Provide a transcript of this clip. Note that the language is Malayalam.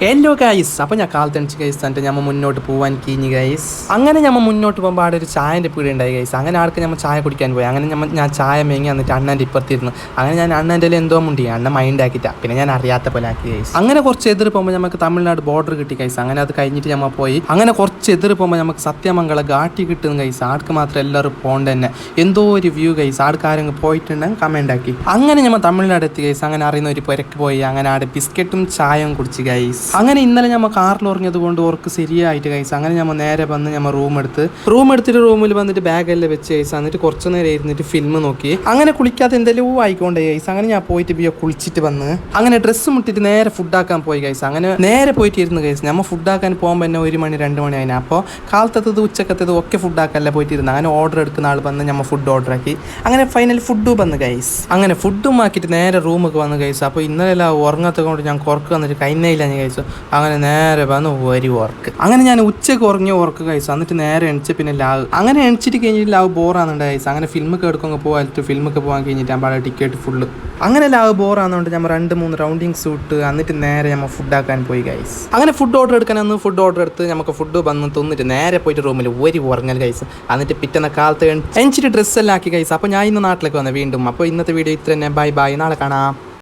ഹലോ ഗൈസ്, അപ്പോൾ ഞാൻ കാലത്തണിച്ച് ഗൈസ് എന്നിട്ട് നമ്മൾ മുന്നോട്ട് പോകാൻ കീഞ്ഞ് ഗൈസ്. അങ്ങനെ നമ്മൾ മുന്നോട്ട് പോകുമ്പോൾ അവിടെ ഒരു ചായൻ്റെ പീടി ഉണ്ടായി ഗൈസ്. അങ്ങനെ ആൾക്ക് നമ്മൾ ചായ കുടിക്കാൻ പോയി. അങ്ങനെ ഞാൻ ചായ മേങ്ങി എന്നിട്ട് അണ്ണൻ്റെ ഇപ്പുറത്തിരുന്നു. അങ്ങനെ ഞാൻ അണ്ണൻ്റെ എന്തോ മുണ്ടി അണ്ണൻ മൈൻഡ് ആക്കിയിട്ടാണ്, പിന്നെ ഞാൻ അറിയാത്ത പോലെ ആക്കി ഗൈസ്. അങ്ങനെ കുറച്ച് എതിർ പോകുമ്പോൾ നമുക്ക് തമിഴ്നാട് ബോർഡർ കിട്ടി ഗൈസ്. അങ്ങനെ അത് കഴിഞ്ഞിട്ട് നമ്മൾ പോയി. അങ്ങനെ കുറച്ച് എതിർ പോകുമ്പോൾ നമുക്ക് സത്യമംഗലം ഘാട്ടി കിട്ടും ഗൈസ്. ആൾക്ക് മാത്രം എല്ലാവരും പോകേണ്ട തന്നെ എന്തോ ഒരു വ്യൂ ഗൈസ്. ആൾക്കാരെങ്കിൽ പോയിട്ടുണ്ടെങ്കിൽ കമൻ്റ് ആക്കി. അങ്ങനെ നമ്മൾ തമിഴ്നാട് എത്തി ഗൈസ്. അങ്ങനെ അറിയുന്ന ഒരു പുരക്ക് പോയി. അങ്ങനെ ആടെ ബിസ്ക്കറ്റും ചായയും കുടിച്ച് ഗൈസ്. അങ്ങനെ ഇന്നലെ നമ്മൾ കാറിൽ ഉറങ്ങിയത് കൊണ്ട് ഓർക്ക് ശരിയായിട്ട് ഗൈസ്. അങ്ങനെ നമ്മൾ നേരെ വന്ന് നമ്മൾ റൂം എടുത്തിട്ട് റൂമിൽ വന്നിട്ട് ബാഗെല്ലാം വെച്ച് ഗൈസ്. എന്നിട്ട് കുറച്ച് നേരം ഇരുന്നിട്ട് ഫിലിം നോക്കി. അങ്ങനെ കുളിക്കാതെ എന്തെല്ലോ ആയിക്കോണ്ടേ ഗൈസ്. അങ്ങനെ ഞാൻ പോയിട്ട് കുളിച്ചിട്ട് വന്ന് അങ്ങനെ ഡ്രസ്സ് മുട്ടിട്ട് നേരെ ഫുഡാക്കാൻ പോയി ഗൈസ്. അങ്ങനെ നേരെ പോയിട്ട് ഇരുന്ന് ഗൈസ്. നമ്മൾ ഫുഡാക്കാൻ പോകുമ്പോൾ തന്നെ 1 മണി 2 മണി ആയിന്. അപ്പോൾ കാലത്തത് ഉച്ചക്കത്തത് ഒക്കെ ഫുഡാക്കാനല്ല പോയിട്ട് ഇരുന്ന്. അങ്ങനെ ഓർഡർ എടുക്കുന്ന ആൾ വന്ന് നമ്മൾ ഫുഡ് ഓർഡർ ആക്കി. അങ്ങനെ ഫൈനൽ ഫുഡും വന്ന് ഗൈസ്. അങ്ങനെ ഫുഡും ആക്കിയിട്ട് നേരെ റൂമൊക്കെ വന്ന് ഗൈസ്. അപ്പോൾ ഇന്നലെ എല്ലാം ഉറങ്ങാത്തത് കൊണ്ട് ഞാൻ കുറക്ക് വന്നിട്ട് കൈനയില്ല ഞാൻ ഗൈസ്. അങ്ങനെ നേരെ വന്ന് ഒരു വർക്ക്. അങ്ങനെ ഞാൻ ഉച്ചക്ക് ഉറങ്ങിയ ഉറക്ക് കഴിച്ചു. എന്നിട്ട് നേരെ എണിച്ച് പിന്നെ ലാവ്. അങ്ങനെ എണിച്ചിട്ട് കഴിഞ്ഞിട്ട് ലാവ് ബോറാകുന്നുണ്ട് കഴിച്ചു. അങ്ങനെ ഫിലിമൊക്കെ എടുക്കുമ്പോൾ പോകാനായിട്ട് ഫിലിമൊക്കെ പോകാൻ കഴിഞ്ഞിട്ട് നമ്മൾ ടിക്കറ്റ് ഫുള്ള്. അങ്ങനെ ലാവ് ബോറാകുന്നതുകൊണ്ട് നമ്മൾ 2-3 റൗണ്ടിങ്സ് ഇട്ട് എന്നിട്ട് നേരെ നമ്മൾ ഫുഡാക്കാൻ പോയി ഗൈസ്. അങ്ങനെ ഫുഡ് ഓർഡർ എടുക്കാനൊന്ന് ഫുഡ് ഓർഡർ എടുത്ത് നമുക്ക് ഫുഡ് വന്ന് തിന്നിട്ട് നേരെ പോയിട്ട് റൂമിൽ ഒരു ഉറങ്ങൽ ഗൈസ്. എന്നിട്ട് പിറ്റേന്ന കാലത്ത് എണിച്ചിട്ട് ഡ്രസ്സെല്ലാം ആക്കി ഗൈസ്. അപ്പോൾ ഞാൻ ഇന്ന് നാട്ടിലേക്ക് വന്നത് വീണ്ടും. അപ്പോൾ ഇന്നത്തെ വീഡിയോ ഇത്ര തന്നെ. ബൈ ബൈ, നാളെ കാണാം.